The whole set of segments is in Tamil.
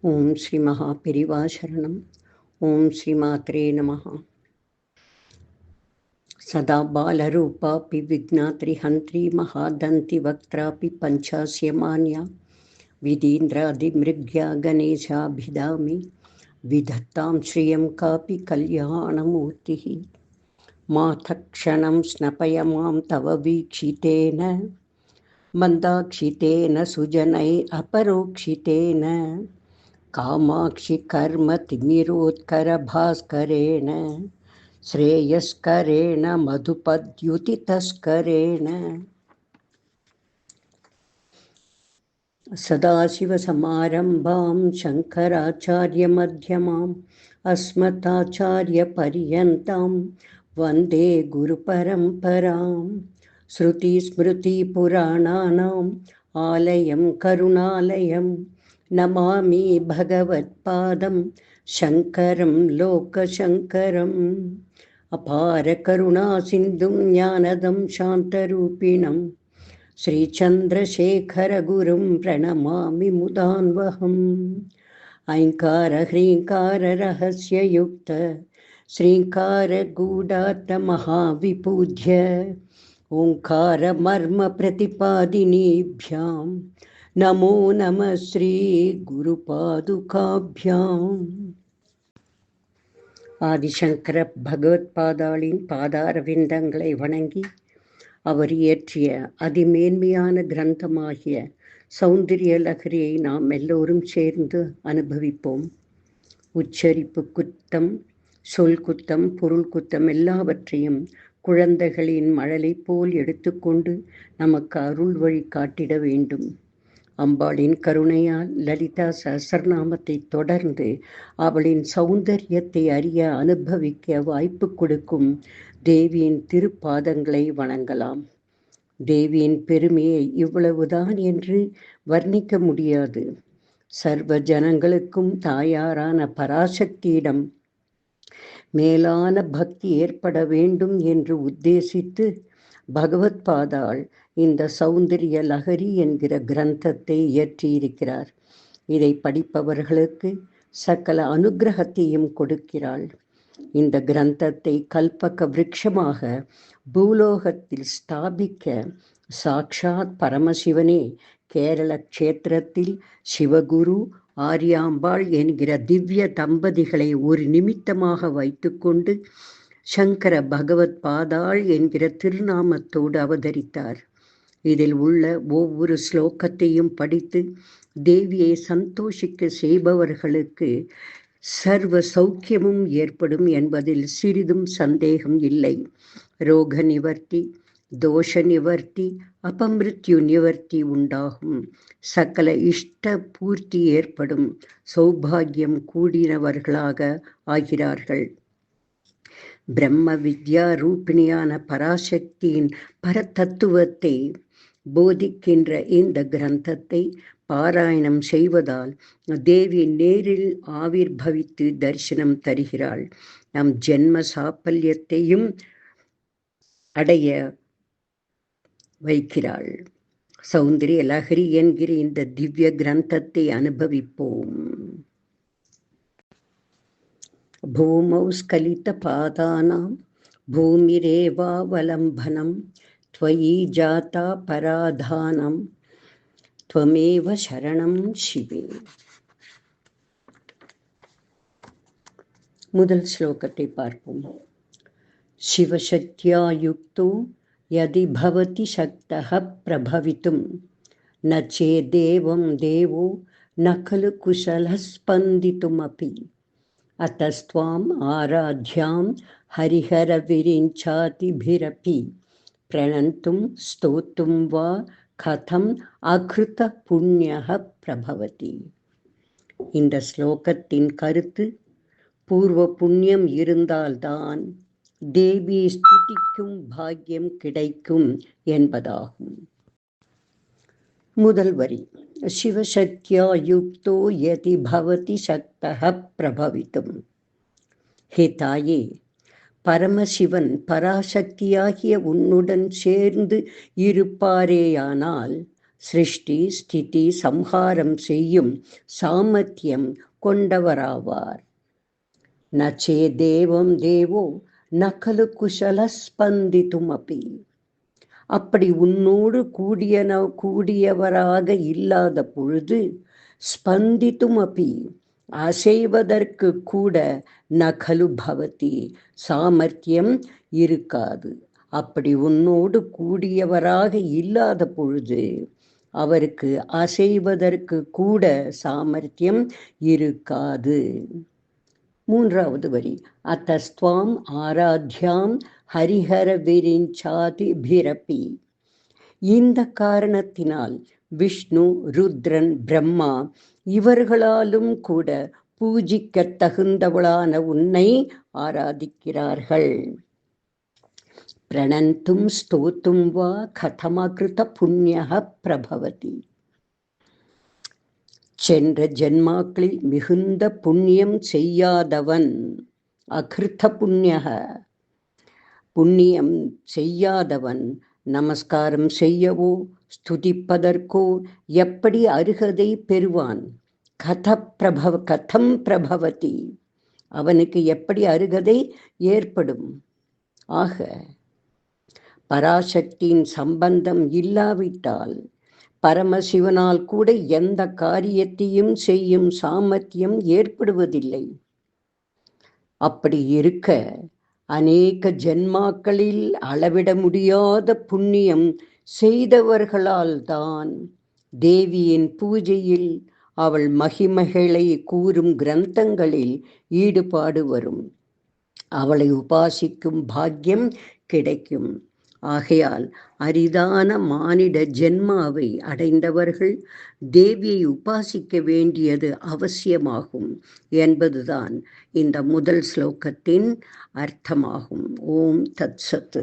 ஓம் ஸ்ரீ மகா பெரிவா சரணம். ஓம் ஸ்ரீ மாத்ரே நமஹ. சதா பாலரூபாபி விக்னாத்ரி ஹந்த்ரி மகாதந்தி வக்த்ராபி பஞ்சாஸ்யமான்யா விதீந்திராதிமிருக்யா கணேசாபிதாமி விதத்தாம் ஸ்ரீயம் காபி கல்யாணமூர்த்திஹி. மாதக்ஷணம் ஸ்னபய மாம் தவ வீக்ஷிதேன மந்தாக்ஷிதேன சுஜனை அபரோக்ஷிதேன காமாட்சி கர்ம திமிரோத்கர பாஸ்கரேண ஸ்ரேயஸ்கரேண மதுபத்யுதி தஸ்கரேண. சதாசிவசமாரம்பாம் சங்கராச்சார்ய மத்யமாம் அஸ்மதாச்சார்ய பரியந்தாம் வந்தே குரு பரம்பராம். ஸ்ருதி ஸ்மிருதி புராணானாம் ஆலயம் கருணாலயம் நமாமி பகவத்பாதம் சங்கரம் லோகசங்கரம். அபார கருணா சிந்தும் ஞானதம் சாந்தரூபிணம் ஸ்ரீசந்திரசேகர குரும் பிரணமாமி முதான்வகம். ஐங்கார ஹ்ரீங்கார ரகஸ்யயுக்த ஸ்ரீங்கார கூடார்த்த மகாவிபூஜ்ய ஓங்கார மர்ம பிரதிபாதினீभ्यां நமோ நம ஸ்ரீ குரு பாதுகாभ्याம். ஆதிசங்கர பகவத் பாதாளின் பாதாரவிந்தங்களை வணங்கி அவர் இயற்றிய அதிமேன்மையான கிரந்தமாகிய சௌந்தரிய லகரியை நாம் எல்லோரும் சேர்ந்து அனுபவிப்போம். உச்சரிப்பு குத்தம், சொல் குத்தம், பொருள் குத்தம் எல்லாவற்றையும் குழந்தைகளின் மழலை போல் எடுத்துக்கொண்டு நமக்கு அருள் வழி காட்டிட வேண்டும். அம்பாளின் கருணையால் லலிதா சஹஸ்ரநாமத்தை தொடர்ந்து அவளின் சௌந்தரியத்தை அறிய அனுபவிக்க வாய்ப்பு கொடுக்கும் தேவியின் திருப்பாதங்களை வணங்கலாம். தேவியின் பெருமையை இவ்வளவுதான் என்று வர்ணிக்க முடியாது. சர்வ ஜனங்களுக்கும் தாயாரான பராசக்தியிடம் மேலான பக்தி ஏற்பட வேண்டும் என்று உத்தேசித்து பகவத் பாதாள் இந்த சௌந்தரிய லகரி என்கிற கிரந்தத்தை இயற்றியிருக்கிறார். இதை படிப்பவர்களுக்கு சகல அனுகிரகத்தையும் கொடுக்கிறாள். இந்த கிரந்தத்தை கல்பக விருட்சமாக பூலோகத்தில் ஸ்தாபிக்க சாக்ஷாத் பரமசிவனே கேரள க்ஷேத்திரத்தில் சிவகுரு ஆரியாம்பாள் என்கிற திவ்ய தம்பதிகளை ஒரு நிமித்தமாக வைத்துக்கொண்டு சங்கர பகவத் பாதாள் என்கிற திருநாமத்தோடு அவதரித்தார். இதில் உள்ள ஒவ்வொரு ஸ்லோகத்தையும் படித்து தேவியை சந்தோஷிக்க செய்பவர்களுக்கு சர்வ சௌக்கியமும் ஏற்படும் என்பதில் சிறிதும் சந்தேகம் இல்லை. ரோக நிவர்த்தி, தோஷ நிவர்த்தி, அபமிருத்யு நிவர்த்தி உண்டாகும். சகல இஷ்ட பூர்த்தி ஏற்படும். சௌபாகியம் கூடினவர்களாக ஆகிறார்கள். பிரம்ம வித்யா ரூபிணியான பராசக்தியின் பரதத்துவத்தை போதிக்கின்ற இந்த கிரந்தத்தை பாராயணம் செய்வதால் தேவி நேரில் ஆவிர்பவித்து தரிசனம் தருகிறாள். நம் ஜென்ம சாப்பல்யத்தையும் அடைய வைக்கிறாள். சௌந்தரிய லஹரி என்கிற இந்த திவ்ய கிரந்தத்தை அனுபவிப்போம். பூமௌ ஸ்கலித பாதானாம் பூமிரேவாவலம்பனம் த்வயி ஜாதா பராதானம் த்வமேவ சரணம் சிவே. முதல் ஸ்லோகத்தை பார்ப்போம். சிவசக்தியா யுக்தோ யதி பவதி சக்தஹ பிரபவித்தும் ந சேதேவம் தேவோ ந கலு குஷலः ஸ்பந்தித்துமபி அத்தஸ்த்வாம் ஆராத்யாம் ஹரிஹர விரிஞ்சாதிபிரபி பிரணந்தும் ஸ்தோத்தும் வா கதம் அக்ருத புண்ணியः பிரபவதி. இந்த ஸ்லோகத்தின் கருத்து பூர்வ புண்ணியம் இருந்தால்தான் தேவியை ஸ்துதிக்கும் பாக்கியம் கிடைக்கும் என்பதாகும். முதல் வரி, சிவசக்தியா யுக்தோ யதி பவதி சக்தஹ பிரபவித்தும். ஹே தாயே, பரமசிவன் பராசக்தியாகிய உன்னுடன் சேர்ந்து இருப்பாரேயானால் சிருஷ்டி ஸ்திதி சம்ஹாரம் செய்யும் சாமர்த்தியம் கொண்டவராவார். நச்சே தேவம் தேவோ நகலு குஷல ஸ்பந்தித்துமபி. அப்படி உன்னோடு கூடியவராக இல்லாத பொழுது ஸ்பந்தித்துமபி அசைவதற்கு கூட நகலு பவதி சாமர்த்தியம் இருக்காது. அப்படி உன்னோடு கூடியவராக இல்லாத பொழுது அவருக்கு அசைவதற்கு கூட சாமர்த்தியம் இருக்காது. மூன்றாவது வரி, அத்தஸ்துவாம் ஆராத்யாம் ஹரிஹர விரிஞ்சாதி பிரபி. இந்த காரணத்தினால் விஷ்ணு, ருத்ரன், பிரம்மா இவர்களாலும் கூட பூஜிக்க தகுந்தவளான உன்னை ஆராதிக்கிறார்கள். பிரணந்தும் ஸ்தோத்தும் வா கதமகிருத புண்ணியः பிரபவதி. சென்ற ஜென்மாக்களில் மிகுந்த புண்ணியம் செய்யாதவன், அகிருத்த புண்ணியக புண்ணியம் செய்யாதவன் நமஸ்காரம் செய்யவோ ஸ்துதிப்பதற்கோ எப்படி அருகதை பெறுவான்? கதம் பிரபவதி, அவனுக்கு எப்படி அருகதை ஏற்படும்? ஆக பராசக்தியின் சம்பந்தம் இல்லாவிட்டால் பரமசிவனால் கூட எந்த காரியத்தையும் செய்யும் சாமர்த்தியம் ஏற்படுவதில்லை. அப்படி இருக்க அநேக ஜென்மாக்களில் அளவிட முடியாத புண்ணியம் செய்தவர்களால் தான் தேவியின் பூஜையில், அவள் மகிமைகளை கூறும் கிரந்தங்களில் ஈடுபாடு வரும். அவளை உபாசிக்கும் பாக்கியம் கிடைக்கும். ஆகையால் அரிதான மானிட ஜென்மாவை அடைந்தவர்கள் தேவியை உபாசிக்க வேண்டியது அவசியமாகும் என்பதுதான் இந்த முதல் ஸ்லோகத்தின் அர்த்தமாகும். ஓம் தத் சத்.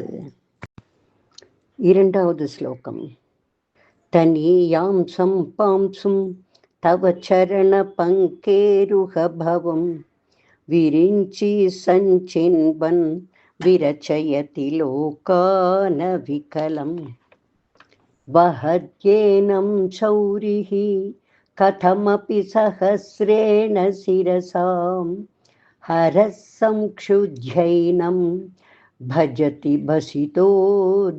இரண்டாவது ஸ்லோகம். தனீயாம் சம்பாம்சும் தவ சரண பங்கேருக பவம் விரிஞ்சி சஞ்சின்பன் விரச்சயதி லோகான விகலம் வஹத்யேனம் சௌரிஹி கதமபி சஹஸ்ரேண சிரசாம் ஹரசம்க்ஷுத்யைனம் பஜதி பசிதோ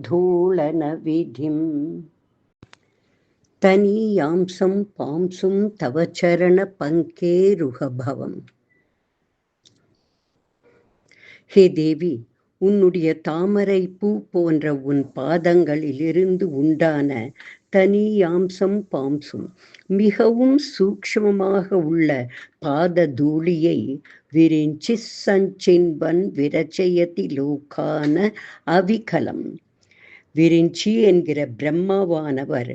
தூளன விதிம். தனீயாம்சம் பாம்சும் தவ சரண பங்கேருகபவம். ஹே தேவி, உன்னுடைய தாமரை பூ போன்ற உன் பாதங்களிலிருந்து உண்டான தனீயாம்சம் பாம்சும் மிகவும் சூக்ஷ்மமாக உள்ள பாத தூளியை விரிஞ்சி சஞ்சின்பன் விரச்சயதி லோகான அவிகலம். விரிஞ்சி என்கிற பிரம்மாவானவர்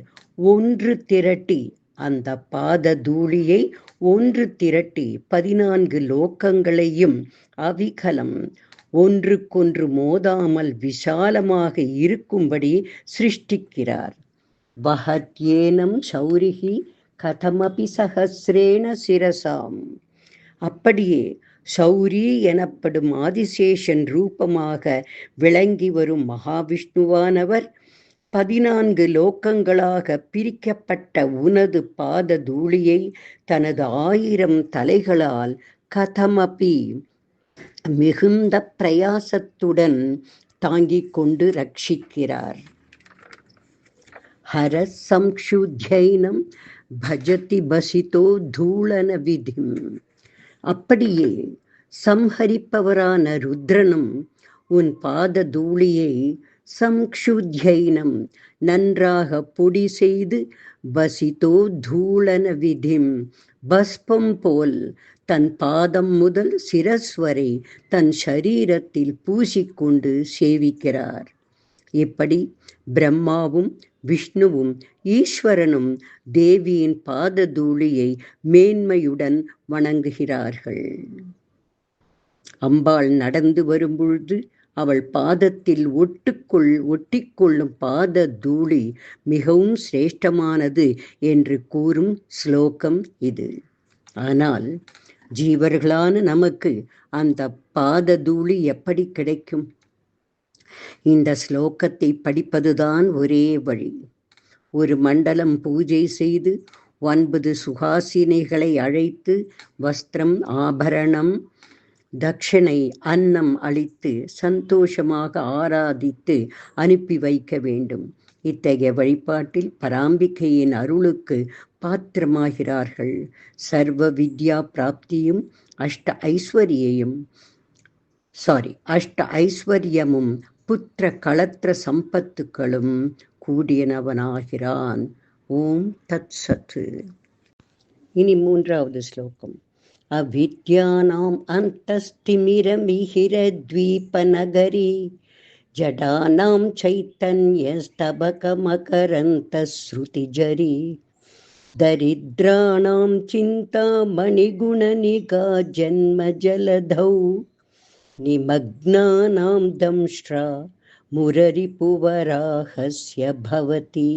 ஒன்று திரட்டி, அந்த பாத தூளியை ஒன்று திரட்டி 14 லோகங்களையும் அவிகலம் ஒன்றுக்கொன்று மோதாமல் விசாலமாக இருக்கும்படி சிருஷ்டிக்கிறார். வஹத்யேனம் சௌரிஹி கதமபி சஹஸ்ரேண சிரசாம். அப்படியே சௌரி எனப்படும் ஆதிசேஷன் ரூபமாக விளங்கி வரும் மகாவிஷ்ணுவானவர் 14 லோகங்களாக பிரிக்கப்பட்ட உனது பாத தூளியை தனது 1000 தலைகளால் கதமபி மிகுந்த பிரயாசத்துடன் தாங்கிக் கொண்டு ரட்சிக்கிறார். ஹரசம்க்ஷுத்யைனம் பஜதி பசிதோ தூளன விதிம். அப்படியே சம்ஹரிப்பவரான ருத்ரனும் உன் பாத தூளியை சம்க்ஷுத்யைனம் நன்றாக பொடி செய்து பசிதோ தூளன விதிம் பஸ்பம் போல் தன் பாதம் முதல் சிரஸ்வரை தன் ஷரீரத்தில் பூசிக்கொண்டு சேவிக்கிறார். இப்படி பிரம்மாவும் விஷ்ணுவும் ஈஸ்வரனும் தேவியின் பாத தூளியை மேன்மையுடன் வணங்குகிறார்கள். அம்பாள் நடந்து வரும்பொழுது அவள் பாதத்தில் ஒட்டிக்கொள்ளும் பாத தூளி மிகவும் சிரேஷ்டமானது என்று கூறும் ஸ்லோகம் இது. ஆனால் ஜீவர்களான நமக்கு அந்த பாத தூளி எப்படி கிடைக்கும்? இந்த ஸ்லோகத்தை படிப்பதுதான் ஒரே வழி. ஒரு மண்டலம் பூஜை செய்து 9 சுகாசினிகளை அழைத்து வஸ்திரம், ஆபரணம், தட்சிணை, அன்னம் அளித்து சந்தோஷமாக ஆராதித்து அனுப்பி வைக்க வேண்டும். இத்தகைய வழிபாட்டில் பராம்பிகையின் அருளுக்கு பாத்திரமாகிறார்கள். சர்வ வித்யா பிராப்தியும் அஷ்ட ஐஸ்வர்யமும் புத்திர களத்திர சம்பத்துக்களும் கூடியனவனாகிறான். ஓம் தத் சத்து. இனி 3வது ஸ்லோகம். அவித்யானாம் அந்தஸ்திமிரமிஹிரத்வீபநகரி ஜடானாம் சைத்தன்யஸ்தபகமகரந்தஸ்ருதிஜரி தரித்ராணாம் சிந்தாமணிகுணநிகா ஜன்மஜலதௌ நிமக்னானாம் தம்ஷ்ட்ரா முரரிபுவராஹஸ்ய பவதி.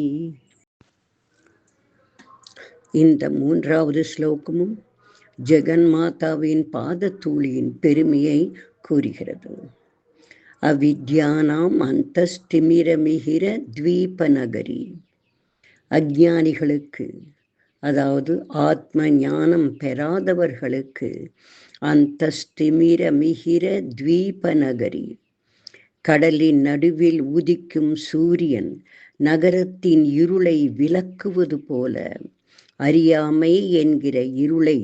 இந்த 3வது ஸ்லோகமும் ஜெகன்மாதாவின் பாதத்தூளியின் பெருமையை கூறுகிறது. அவித்யானாம் அந்தஸ்திமிரமிஹிர த்வீபநகரி. அஞ்ஞானிகளுக்கு, அதாவது ஆத்ம ஞானம் பெறாதவர்களுக்கு, அந்தஸ்திமிரமிஹிர த்வீபநகரி, கடலின் நடுவில் உதிக்கும் சூரியன் நகரத்தின் இருளை விலக்குவது போல அறியாமை என்கிற இருளை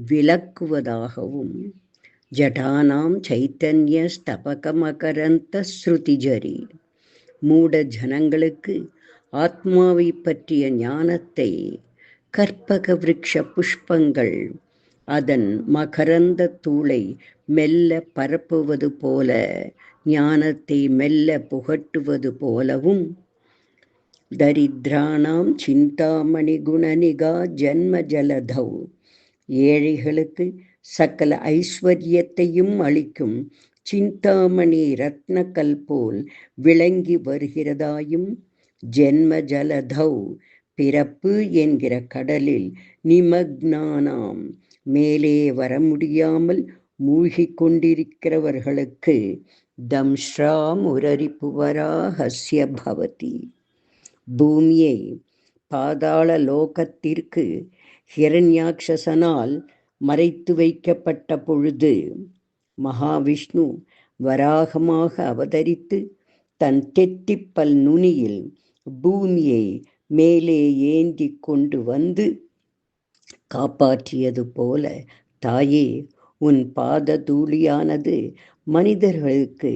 விலக்குவதாகவும், ஜடானாம் சைத்தன்ய ஸ்தபகமகரந்த ஸ்ருதிஜரி, மூட ஜனங்களுக்கு ஆத்மாவை பற்றிய ஞானத்தை கற்பக விருட்ச புஷ்பங்கள் அதன் மகரந்த தூளை மெல்ல பரப்புவது போல, ஞானத்தை மெல்ல புகட்டுவது போலவும், தரித்ராணாம் சிந்தாமணி குணநிகா ஜன்ம ஜலதௌ, ஏழைகளுக்கு சகல ஐஸ்வர்யத்தையும் அளிக்கும் சிந்தாமணி ரத்னக்கல் போல் விளங்கி வருகிறதாயும், ஜென்ம ஜலதௌ, பிறப்பு என்கிற கடலில் நிமக்னானாம், மேலே வர முடியாமல் மூழ்கிக் கொண்டிருக்கிறவர்களுக்கு தம்ஷ்ரா முரரிபுவராஹஸ்ய பவதி. பூமியை பாதாள லோகத்திற்கு ஹிரண்யாக்ஷசனால் மறைத்து வைக்கப்பட்ட பொழுது மகாவிஷ்ணு வராகமாக அவதரித்து தன் தெத்திப்பல் நுனியில் பூமியை மேலே ஏந்தி கொண்டு வந்து காப்பாற்றியது போல, தாயே, உன் பாததூளியானது மனிதர்களுக்கு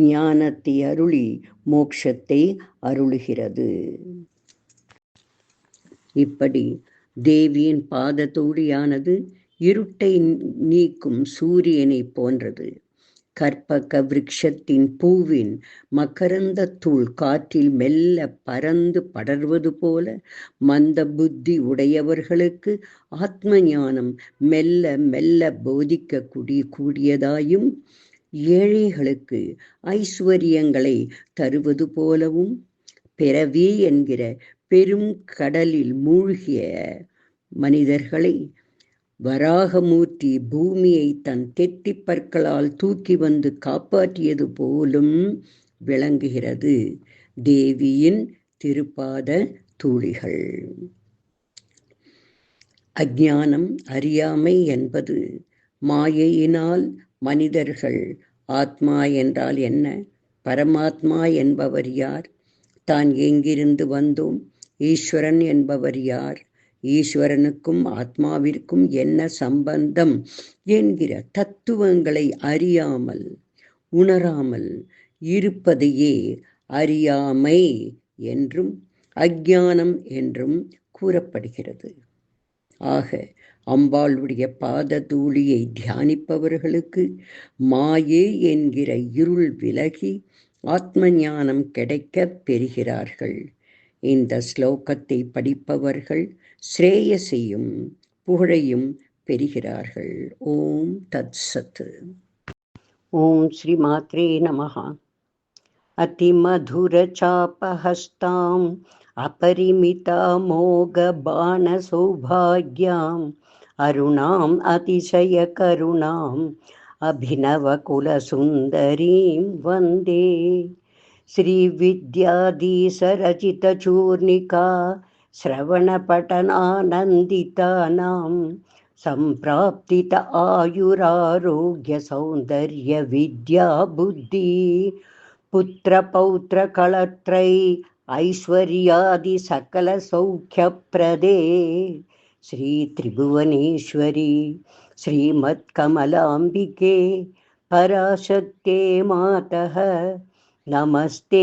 ஞானத்தை அருளி மோட்சத்தை அருளுகிறது. இப்படி தேவியின் பாததூளியானது இருட்டை நீக்கும் சூரியனை போன்றது. கற்பக விருட்சத்தின் பூவின் மகரந்த தூள் காற்றில் மெல்ல பறந்து படர்வது போல மந்த புத்தி உடையவர்களுக்கு ஆத்ம ஞானம் மெல்ல மெல்ல போதிக்க கூடியதாயும், ஏழைகளுக்கு ஐஸ்வர்யங்களை தருவது போலவும், பிறவி என்கிற பெரும் கடலில் மூழ்கிய மனிதர்களை வராகமூர்த்தி பூமியை தன் தெத்திப்பற்களால் தூக்கி வந்து காப்பாற்றியது போலும் விளங்குகிறது தேவியின் திருப்பாத தூளிகள். அஞ்ஞானம், அறியாமை என்பது மாயையினால் மனிதர்கள் ஆத்மா என்றால் என்ன, பரமாத்மா என்பவர் யார், தான் எங்கிருந்து வந்தோம், ஈஸ்வரன் என்பவர் யார், ஈஸ்வரனுக்கும் ஆத்மாவிற்கும் என்ன சம்பந்தம் என்கிற தத்துவங்களை அறியாமல் உணராமல் இருப்பதையே அறியாமை என்றும் அஞ்ஞானம் என்றும் கூறப்படுகிறது. ஆக அம்பாளுடைய பாததூளியை தியானிப்பவர்களுக்கு மாயே என்கிற இருள் விலகி ஆத்ம ஞானம் கிடைக்கப் பெறுகிறார்கள். இந்த ஸ்லோகத்தை படிப்பவர்கள் ஸ்ரேயசையும் புகழையும் பெறுகிறார்கள். ஓம் தத் சத். ஓம் ஸ்ரீ மாத்ரே நமஹ. அதிமதுர சாபஹஸ்தாம் அபரிமிதா மோக பான சௌபாக்யாம் அருணாம் அதிசய கருணாம் அபிநவ குல சுந்தரீம் வந்தே. श्रीविद्याधीशरचितचूर्णिका श्रवणपठनानन्दितानां सम्प्राप्तित आयुरारोग्यसौन्दर्यविद्याबुद्धि पुत्रपौत्रकलत्रय ऐश्वर्यादिसकलसौख्यप्रदे श्रीत्रिभुवनेश्वरी श्रीमत्कमलाम्बिके पराशक्ते मातः नमस्ते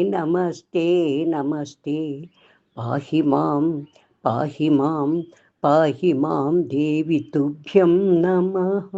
नमस्ते नमस्ते। पाहि मां पाहि मां पाहि मां देवी तुभ्यं नमः।